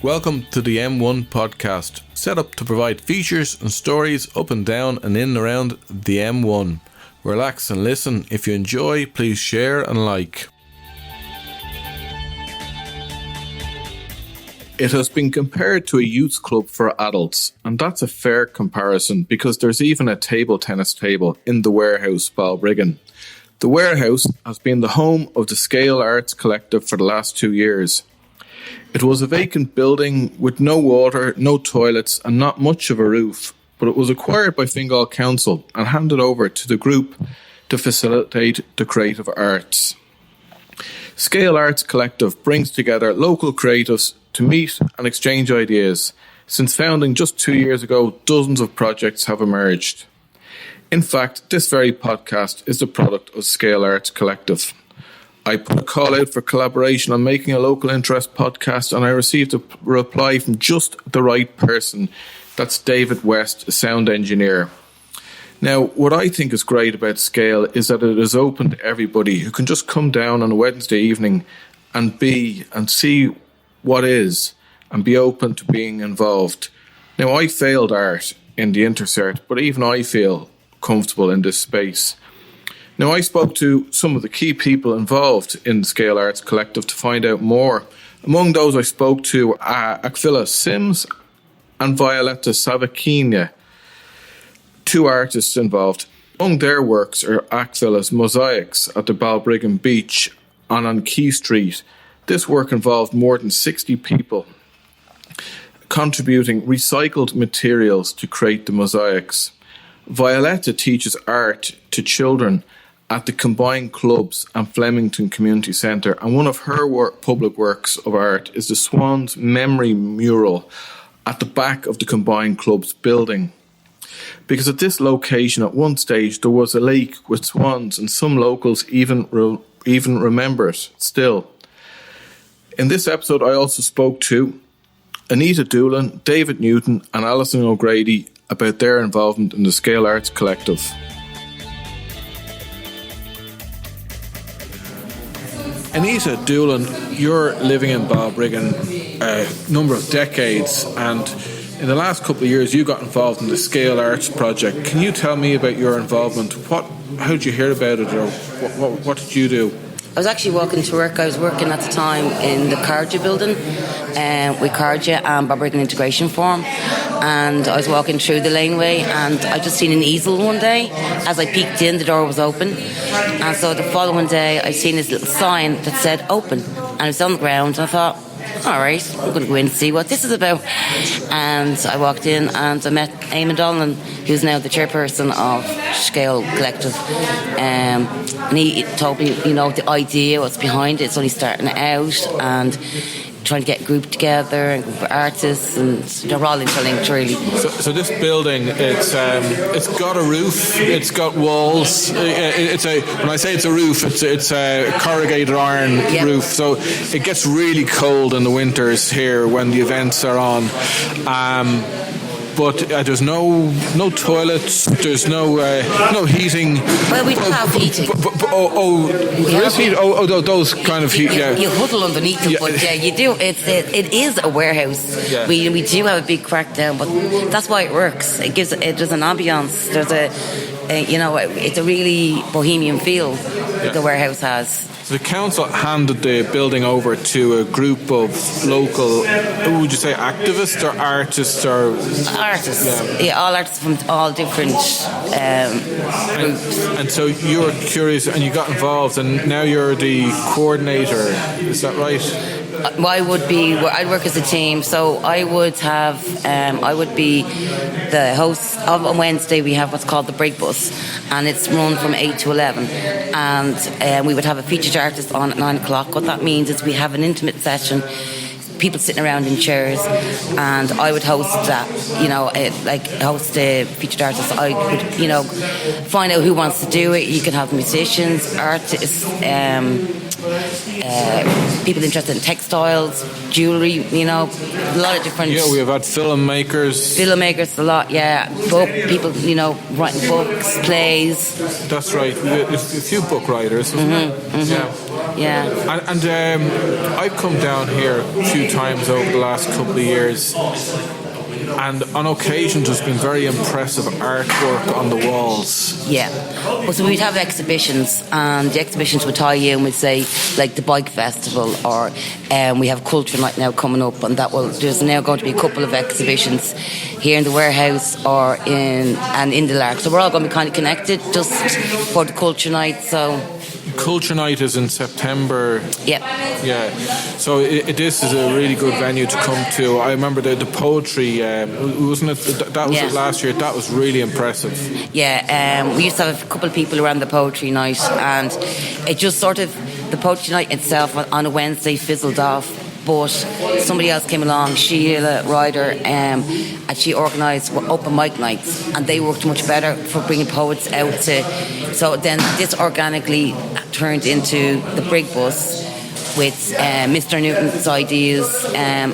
Welcome to the M1 podcast, set up to provide features and stories up and down and in and around the M1. Relax and listen. If you enjoy, please share and like. It has been compared to a youth club for adults, and that's a fair comparison because there's even a table tennis table in the Warehouse Balbriggan. The Warehouse has been the home of the Sceal Collective for the last 2 years. It was a vacant building with no water, no toilets and not much of a roof, but it was acquired by Fingal Council and handed over to the group to facilitate the creative arts. Sceal Collective brings together local creatives to meet and exchange ideas. Since founding just 2 years ago, dozens of projects have emerged. In fact, this very podcast is the product of Sceal Collective. I put a call out for collaboration on making a local interest podcast, and I received a reply from just the right person. That's David West, a sound engineer. Now, what I think is great about Sceal is that it is open to everybody who can just come down on a Wednesday evening and see what is and be open to being involved. Now, I failed art in the Intercert, but even I feel comfortable in this space. Now, I spoke to some of the key people involved in the Sceal Collective to find out more. Among those I spoke to Aquila Sims and Violetta Savakina, two artists involved. Among their works are Aquila's Mosaics at the Balbriggan Beach and on Quay Street. This work involved more than 60 people contributing recycled materials to create the mosaics. Violetta teaches art to children at the combined clubs and Flemington Community Centre, and one of her public works of art is the Swans memory mural at the back of the combined clubs building. Because at this location at one stage there was a lake with swans, and some locals even remember it still. In this episode I also spoke to Anita Doolan, David Newton and Alison O'Grady about their involvement in the Sceal Collective. Anita Doolan, you're living in Balbriggan a number of decades, and in the last couple of years you got involved in the Sceal Arts project. Can you tell me about your involvement? How did you hear about it, or what did you do? I was actually walking to work. I was working at the time in the Cardia building with Cardia and Balbriggan Integration Forum, and I was walking through the laneway and I just seen an easel one day. As I peeked in, the door was open, and so the following day I seen this little sign that said open, and it was on the ground, and I thought, alright, I'm going to go in and see what this is about. And I walked in and I met Eamon Donlan, who's now the chairperson of Sceal Collective, and he told me, the idea, what's behind it. It's only starting out and trying to get a group together and group of artists, and they're all interlinked really. So this building, it's got a roof, it's got walls. When I say it's a roof, it's a corrugated iron roof. So it gets really cold in the winters here when the events are on. But there's no toilets. There's no heating. Well, we have heating. There is heat. Those kind of heat. You huddle underneath them, but you do. It is a warehouse. Yeah. We do have a big crackdown, but that's why it works. There's an ambience. It's a really bohemian feel that the warehouse has. So the council handed the building over to a group of local, would you say activists or artists? Artists, all artists from all different groups. And so you were curious and you got involved, and now you're the coordinator, is that right? I'd work as a team, so I would be the host of on Wednesday. We have what's called the Brigg Bus, and it's run from 8 to 11, and we would have a featured artist on at 9 o'clock. What that means is we have an intimate session, people sitting around in chairs, and I would host that, host the featured artist. I would, find out who wants to do it. You can have musicians, artists, people interested in textiles, jewellery, a lot of different... Yeah, we have had filmmakers a lot, people, writing books, plays. That's right, we have a few book writers, isn't it? Mm-hmm. Yeah. Yeah. And I've come down here a few times over the last couple of years, and on occasion there's been very impressive artwork on the walls. Yeah. Well, so we'd have exhibitions, and the exhibitions would tie in with, say, like the bike festival, or we have culture night now coming up, and there's now going to be a couple of exhibitions here in the warehouse or in the Lark. So we're all going to be kind of connected just for the culture night. So Culture Night is in September. Yeah. So this is a really good venue to come to. I remember the poetry, wasn't it? That was it last year. That was really impressive. Yeah, we used to have a couple of people around the poetry night, and it just sort of, the poetry night itself on a Wednesday fizzled off. But somebody else came along, Sheila Ryder, and she organised open mic nights, and they worked much better for bringing poets out to. So then this organically turned into the Brigg Bus with Mr. Newton's ideas, and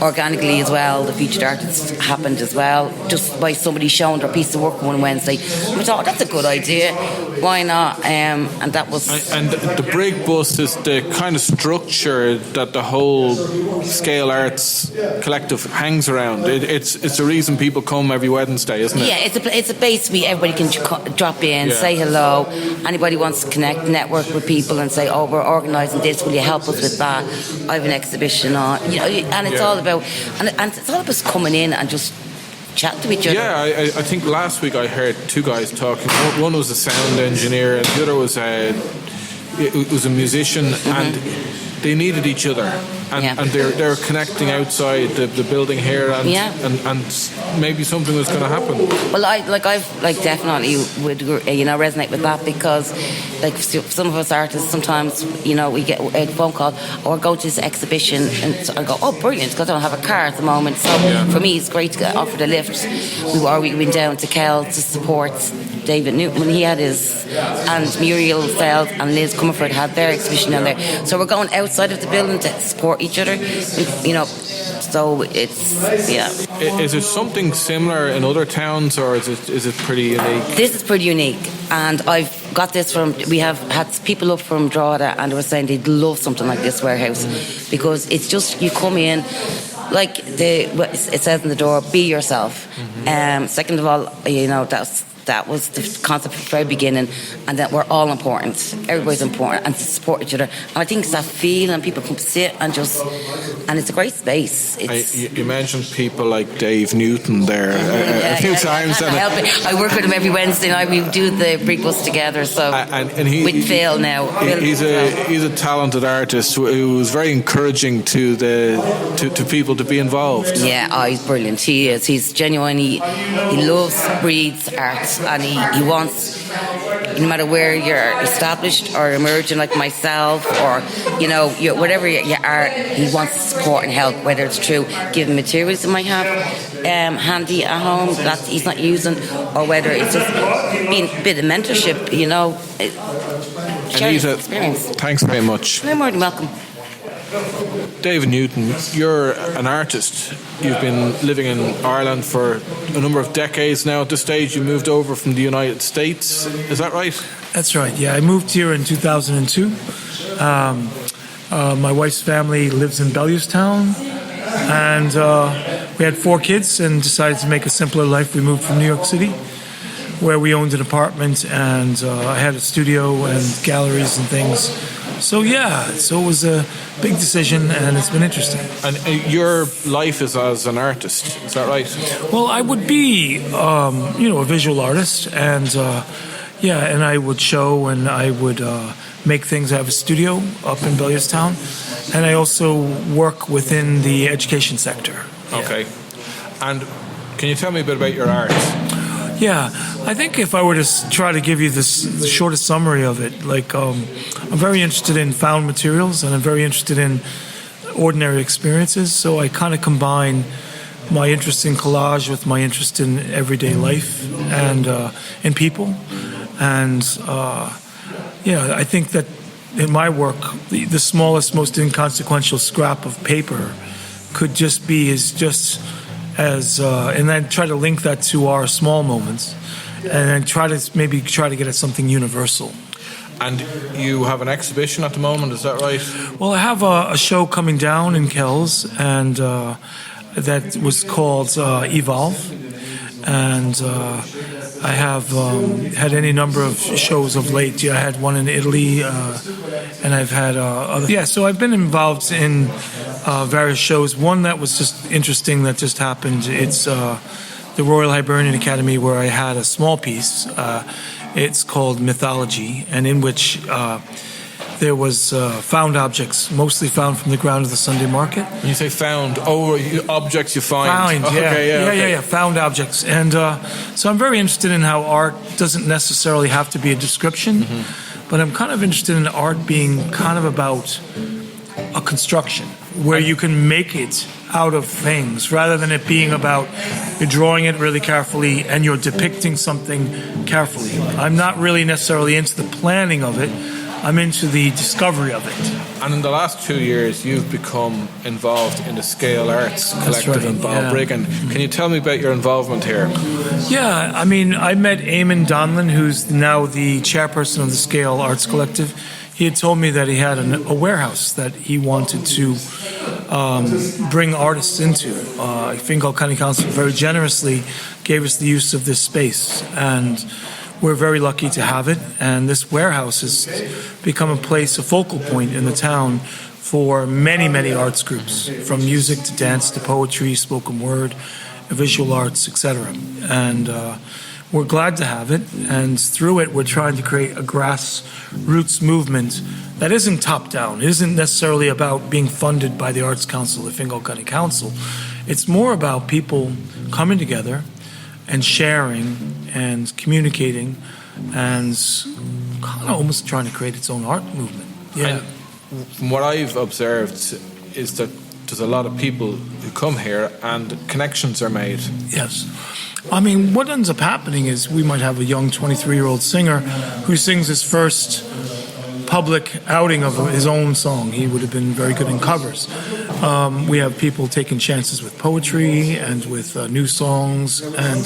organically as well, the featured artists happened as well, just by somebody showing their piece of work one Wednesday. We thought, that's a good idea, why not? And that was... And the Brigg Bus is the kind of structure that the whole Sceal Arts Collective hangs around. It's the reason people come every Wednesday, isn't it? Yeah, it's a base where everybody can drop in, say hello. Anybody wants to connect, network with people and say, oh, we're organising this, will you help us with that? I have an exhibition on, and it's all about, and it's all about coming in and just chat to each other. Yeah, I think last week I heard two guys talking. One was a sound engineer, and the other was a musician, and they needed each other, and they're connecting outside the building here, and maybe something was going to happen. Well, I definitely would resonate with that, because like some of us artists sometimes we get a phone call or go to this exhibition, and so I go, oh brilliant, because I don't have a car at the moment, so for me it's great to get offered a lift. We went down to Kell to support David Newton when he had his, and Muriel Feld and Liz Comerford had their exhibition down there. So we're going outside of the building to support each other, so it's, Is it something similar in other towns, or is it pretty unique? This is pretty unique, and I've got this we have had people up from Drogheda, and they were saying they'd love something like this warehouse, because it's just, you come in, like it says in the door, be yourself. Second of all, that was the concept from the very beginning, and that we're all important. Everybody's important, and to support each other. And I think it's that feel, and people come sit and it's a great space. You mentioned people like Dave Newton there a few times. I work with him every Wednesday night. We do the Brigg Bus together. So with Phil now. He's a talented artist who was very encouraging to people to be involved. Yeah, he's brilliant. He is. He's genuine. He loves, breathes art. And he wants, no matter where you're established or emerging like myself, or whatever you are, he wants to support and help, whether it's through giving materials he might have handy at home that he's not using, or whether it's just being a bit of mentorship, sharing experience. Thanks very much. You're more than welcome. David Newton, you're an artist. You've been living in Ireland for a number of decades now. At this stage, you moved over from the United States. Is that right? That's right, yeah. I moved here in 2002. My wife's family lives in Bellewstown, and we had 4 kids and decided to make a simpler life. We moved from New York City, where we owned an apartment, and I had a studio and galleries and things. So it was a big decision, and it's been interesting. And your life is as an artist, is that right? Well, I would be, a visual artist, and and I would show, and I would make things. I have a studio up in Bellewstown, and I also work within the education sector. Okay. And can you tell me a bit about your art? Yeah, I think if I were to try to give you the shortest summary of it, I'm very interested in found materials, and I'm very interested in ordinary experiences. So I kind of combine my interest in collage with my interest in everyday life and in people. And I think that in my work, the smallest, most inconsequential scrap of paper could just be and then try to link that to our small moments, and then try to get at something universal. And you have an exhibition at the moment, is that right? Well, I have a show coming down in Kells, and that was called Evolve. And I have had any number of shows of late. I had one in Italy, and I've had other. Yeah, so I've been involved in various shows. One that was just interesting that just happened. It's the Royal Hibernian Academy, where I had a small piece. It's called Mythology, and in which there was found objects, mostly found from the ground of the Sunday market. When you say found, objects you find. Found, oh, yeah. Okay, Yeah, found objects. And so I'm very interested in how art doesn't necessarily have to be a description, but I'm kind of interested in art being kind of about a construction, where you can make it out of things, rather than it being about you're drawing it really carefully and you're depicting something carefully. I'm not really necessarily into the planning of it. I'm into the discovery of it. And in the last 2 years, you've become involved in the Sceal Collective in Balbriggan. Yeah. Can you tell me about your involvement here? Yeah, I mean, I met Eamon Donlan, who's now the chairperson of the Sceal Arts Collective. He had told me that he had a warehouse that he wanted to bring artists into. Fingal Council very generously gave us the use of this space, and we're very lucky to have it. And this warehouse has become a place, a focal point in the town for many, many arts groups, from music to dance to poetry, spoken word, visual arts, etc. And we're glad to have it, and through it we're trying to create a grassroots movement that isn't top-down. It isn't necessarily about being funded by the Arts Council, the Fingal County Council. It's more about people coming together and sharing and communicating and kind of almost trying to create its own art movement. Yeah. And from what I've observed is that there's a lot of people who come here and connections are made. Yes. I mean, what ends up happening is we might have a young 23-year-old singer who sings his first public outing of his own song. He would have been very good in covers. We have people taking chances with poetry and with new songs and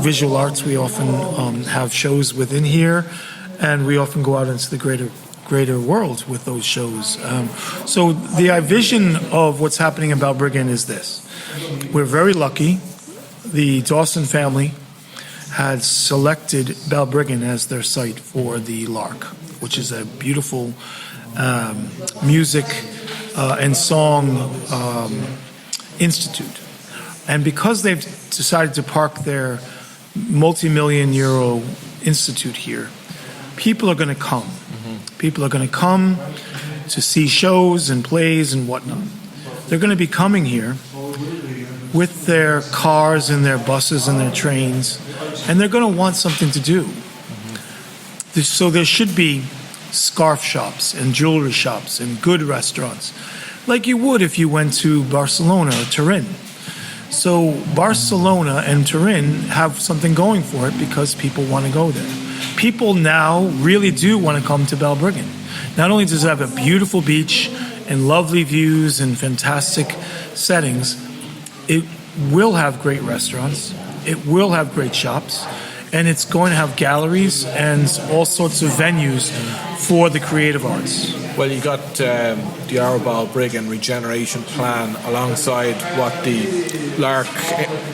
visual arts. We often have shows within here, and we often go out into the greater world with those shows. So the vision of what's happening in Balbriggan is this. We're very lucky. The Dawson family had selected Balbriggan as their site for the Lark, which is a beautiful music and song institute. And because they've decided to park their multi-million euro institute here, people are going to come. People are going to come to see shows and plays and whatnot. They're going to be coming here with their cars and their buses and their trains, and they're going to want something to do. So there should be scarf shops and jewelry shops and good restaurants, like you would if you went to Barcelona or Turin. So Barcelona and Turin have something going for it because people want to go there. People now really do want to come to Balbriggan. Not only does it have a beautiful beach and lovely views and fantastic settings, it will have great restaurants, it will have great shops, and it's going to have galleries and all sorts of venues for the creative arts. Well, you got the Balbriggan Regeneration Plan alongside what the Lark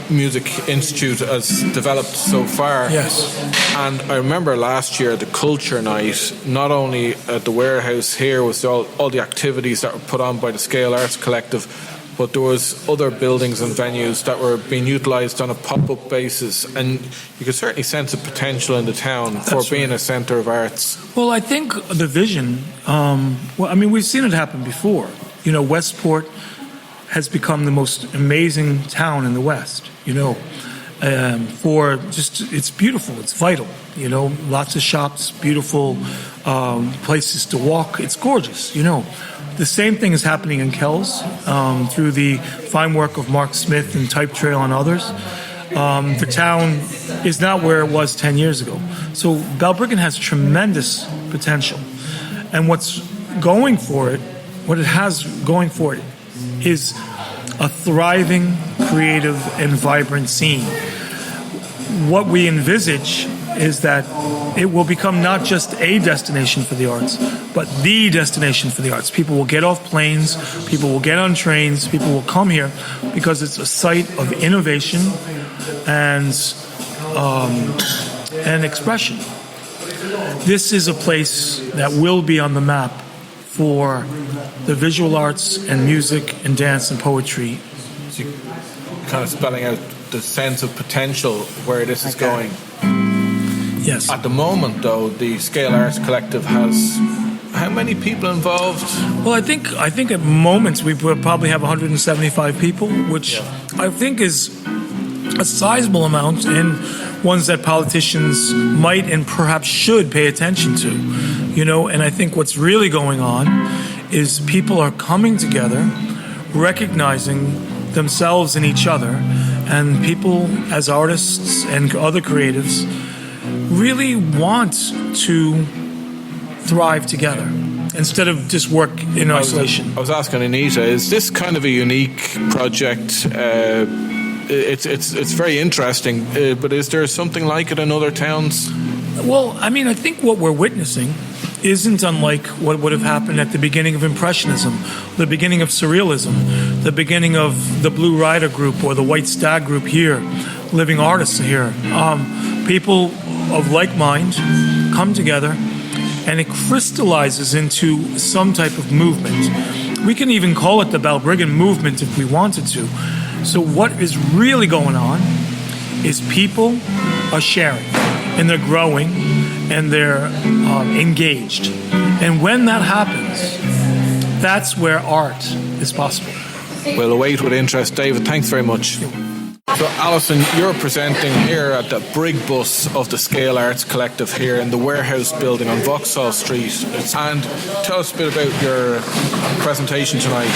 Music Institute has developed so far. Yes. And I remember last year, the Culture Night, not only at the warehouse here was all the activities that were put on by the Sceal Arts Collective, but there was other buildings and venues that were being utilised on a pop-up basis, and you could certainly sense a potential in the town for being a centre of arts. Well, I think the vision, we've seen it happen before. You know, Westport has become the most amazing town in the West, it's beautiful, it's vital, lots of shops, beautiful places to walk, it's gorgeous, The same thing is happening in Kells through the fine work of Mark Smith and Type Trail and others. The town is not where it was 10 years ago. So Balbriggan has tremendous potential. And what it has going for it, is a thriving, creative, and vibrant scene. What we envisage is that it will become not just a destination for the arts, but the destination for the arts. People will get off planes, people will get on trains, people will come here because it's a site of innovation and expression. This is a place that will be on the map for the visual arts and music and dance and poetry. So you're kind of spelling out the sense of potential where this is going. Yes. At the moment, though, the Sceal Collective has how many people involved? Well, I think at moments we probably have 175 people, which I think is a sizable amount and ones that politicians might and perhaps should pay attention to. And I think what's really going on is people are coming together, recognizing themselves in each other, and people as artists and other creatives really want to thrive together instead of just work in isolation. I was asking Anita, is this kind of a unique project? It's very interesting, but is there something like it in other towns? Well, I think what we're witnessing isn't unlike what would have happened at the beginning of Impressionism, the beginning of Surrealism, the beginning of the Blue Rider Group or the White Stag Group here, living artists here. People of like mind come together and it crystallizes into some type of movement. We can even call it the Balbriggan movement if we wanted to. So what is really going on is people are sharing and they're growing and they're engaged. And when that happens, that's where art is possible. We'll await with interest. David, thanks very much. So, Alison, you're presenting here at the Brigg Bus of the Sceal Collective here in the Warehouse building on Vauxhall Street. And tell us a bit about your presentation tonight.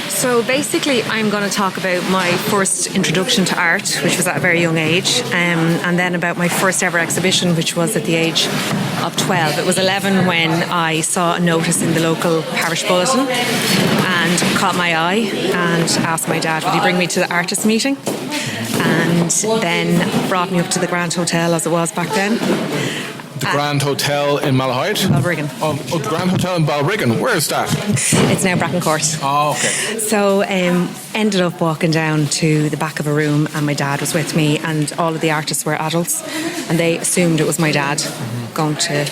So basically I'm going to talk about my first introduction to art, which was at a very young age, and then about my first ever exhibition, which was at the age of 12. It was 11 when I saw a notice in the local parish bulletin and caught my eye and asked my dad would he bring me to the artist meeting, and then brought me up to the Grand Hotel as it was back then. The Grand Hotel in Malahide? Balbriggan. Oh, the Grand Hotel in Balbriggan. Where is that? It's now Bracken Court. Oh, okay. So ended up walking down to the back of a room and my dad was with me and all of the artists were adults and they assumed it was my dad going to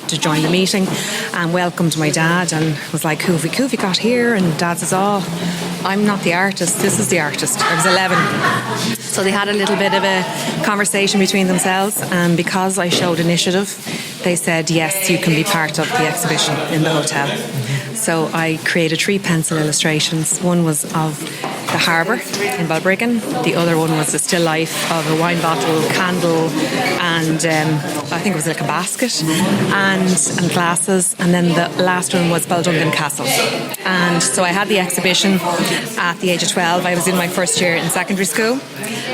join the meeting and welcomed my dad and was like, who have we got here? And Dad says, I'm not the artist, this is the artist. I was 11. So they had a little bit of a conversation between themselves and because I showed initiative, they said, yes, you can be part of the exhibition in the hotel. So I created 3 pencil illustrations. One was of the harbour in Balbriggan. The other one was a still life of a wine bottle, candle, and I think it was like a basket, and glasses. And then the last one was Baldungan Castle. And so I had the exhibition at the age of 12. I was in my first year in secondary school.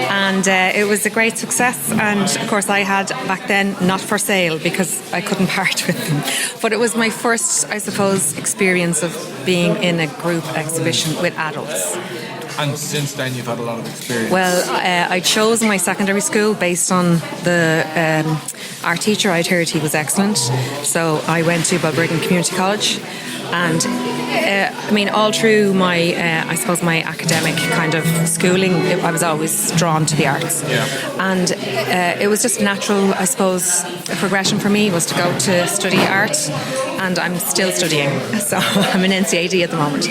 And it was a great success. And of course I had back then not for sale because I couldn't part with them. But it was my first, I suppose, experience of being in a group exhibition with adults. And since then you've had a lot of experience. Well, I chose my secondary school based on the art teacher. I'd heard he was excellent. So I went to Balbriggan Community College. And all through my, I suppose, my academic kind of schooling, I was always drawn to the arts. Yeah. And it was just natural, I suppose, a progression for me was to go to study art. And I'm still studying. So I'm an NCAD at the moment.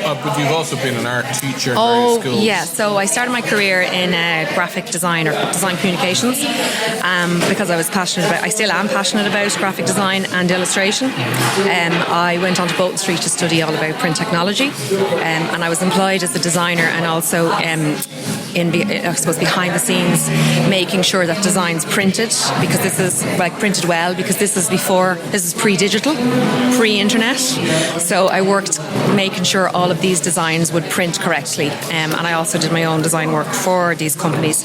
But you've also been an art teacher in various schools. Yeah. So I started my career in graphic design or design communications because I was passionate about, I still am passionate about graphic design and illustration. I went on to Bolton Street to study all about print technology, and I was employed as a designer and also I suppose behind the scenes making sure that designs printed, because this is printed well, because this is pre-digital, pre-internet. So I worked making sure all of these designs would print correctly, and I also did my own design work for these companies.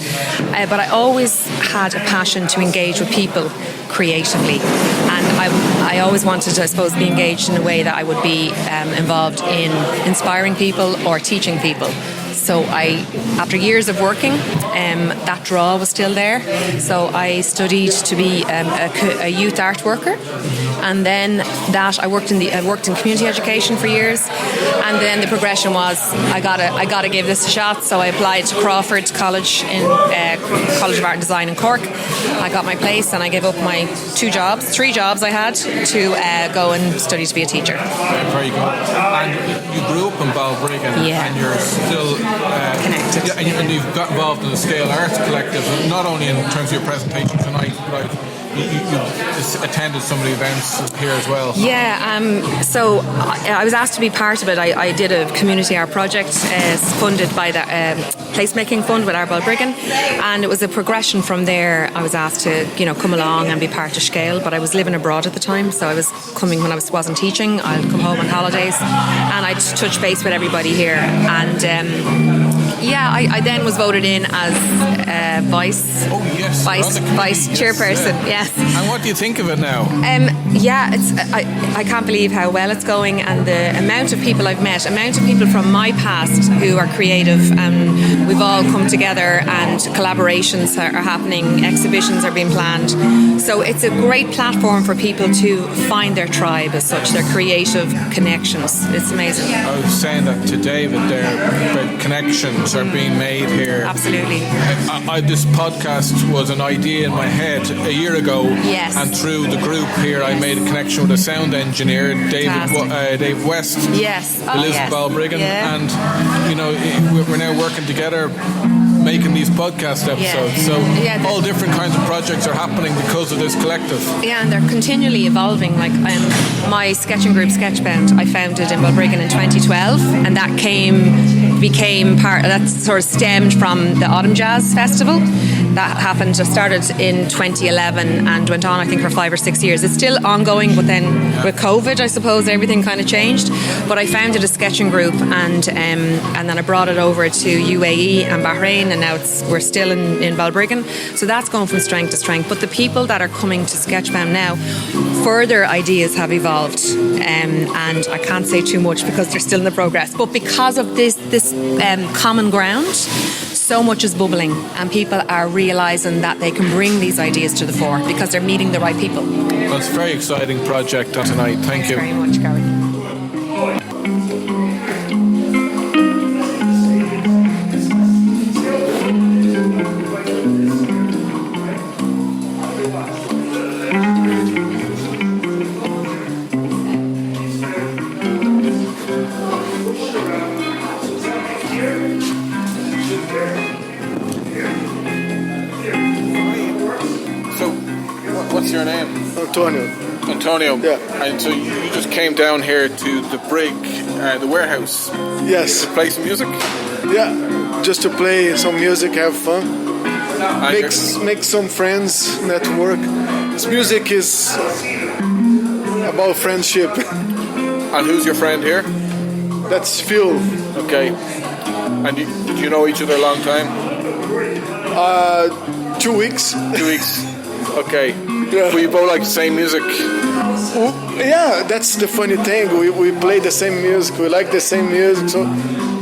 But I always had a passion to engage with people creatively, and I always wanted to, I suppose, be engaged in a way that I would be involved in inspiring people or teaching people. So after years of working, that draw was still there. So I studied to be a youth art worker, and then that I worked in community education for years, and then the progression was I gotta give this a shot. So I applied to Crawford College in College of Art and Design in Cork. I got my place, and I gave up my three jobs I had to go and study to be a teacher. Very good. And you grew up in Balbriggan, and you're still connected. Yeah, and you've got involved in the Sceal Collective, not only in terms of your presentation tonight, but you attended some of the events here as well. Yeah, so I was asked to be part of it. I did a community art project funded by the placemaking fund with Art Balbriggan, and it was a progression from there. I was asked to come along and be part of Sceal, but I was living abroad at the time, so I was coming when I wasn't teaching. I'd come home on holidays, and I'd touch base with everybody here. And I then was voted in as vice chairperson. Yes. And what do you think of it now? I can't believe how well it's going, and the amount of people I've met, amount of people from my past who are creative, and we've all come together, and collaborations are happening, exhibitions are being planned. So it's a great platform for people to find their tribe as such, their creative connections. It's amazing. I was saying that to David there, connections are being made here. Absolutely. This podcast was an idea in my head a year ago. Yes. And through the group here, I made a connection with a sound engineer, Dave West. Yes. Who lives in Balbriggan. Yeah. And, we're now working together making these podcast episodes. Yeah. So all different kinds of projects are happening because of this collective. Yeah, and they're continually evolving. Like my sketching group, Sketchbound, I founded in Balbriggan in 2012, and that became part. That sort of stemmed from the Autumn Jazz Festival. That happened. Just started in 2011 and went on, I think, for 5 or 6 years. It's still ongoing, but then with COVID, I suppose everything kind of changed. But I founded a sketching group, and then I brought it over to UAE and Bahrain, and now we're still in Balbriggan. So that's going from strength to strength. But the people that are coming to Sketchbound now, further ideas have evolved, and I can't say too much because they're still in the progress. But because of this common ground, so much is bubbling, and people are realising that they can bring these ideas to the fore because they're meeting the right people. Well, it's a very exciting project tonight. Thank you. Thanks very much, Gary. What's your name? Antonio. Yeah. And so you just came down here to the Brigg, the Warehouse. Yes. To play some music? Yeah. Just to play some music, have fun. Make some friends, network. This music is about friendship. And who's your friend here? That's Phil. Okay. And did you know each other a long time? 2 weeks. 2 weeks. Okay. Yeah. We both like the same music. Yeah, that's the funny thing. We play the same music. We like the same music. So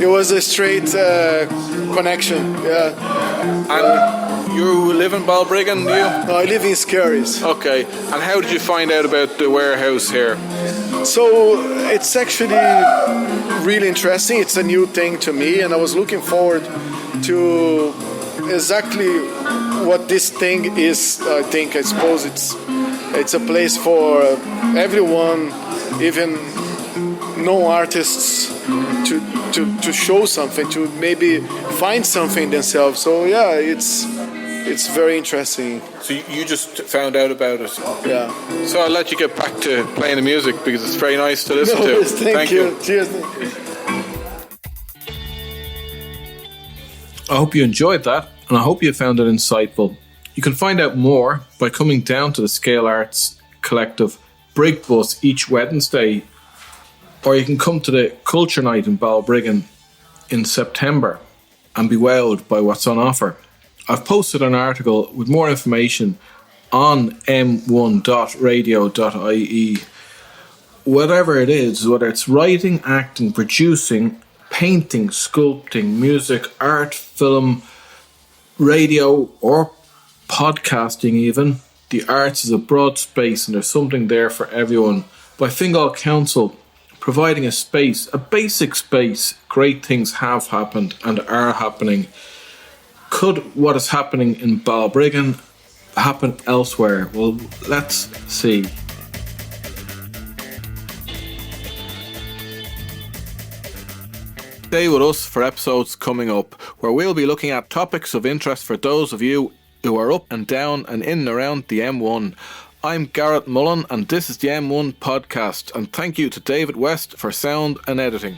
it was a straight connection. Yeah. And you live in Balbriggan, do you? No, I live in Scaries. Okay. And how did you find out about the warehouse here? So it's actually really interesting. It's a new thing to me, and I was looking forward to exactly what this thing is. I suppose it's a place for everyone, even non-artists, to show something, to maybe find something themselves. So yeah, it's very interesting. So you just found out about it? Yeah. So I'll let you get back to playing the music because it's very nice to listen to. Thank you. Cheers. I hope you enjoyed that, and I hope you found it insightful. You can find out more by coming down to the Sceal Collective Brigg Bus each Wednesday, or you can come to the Culture Night in Balbriggan in September and be wowed by what's on offer. I've posted an article with more information on m1.radio.ie. Whatever it is, whether it's writing, acting, producing, painting, sculpting, music, art, film, radio, or podcasting even. The arts is a broad space and there's something there for everyone. By Fingal Council providing a space, a basic space, great things have happened and are happening. Could what is happening in Balbriggan happen elsewhere? Well, let's see. Stay with us for episodes coming up, where we'll be looking at topics of interest for those of you who are up and down and in and around the M1. I'm Garrett Mullen and this is the M1 podcast, and thank you to David West for sound and editing.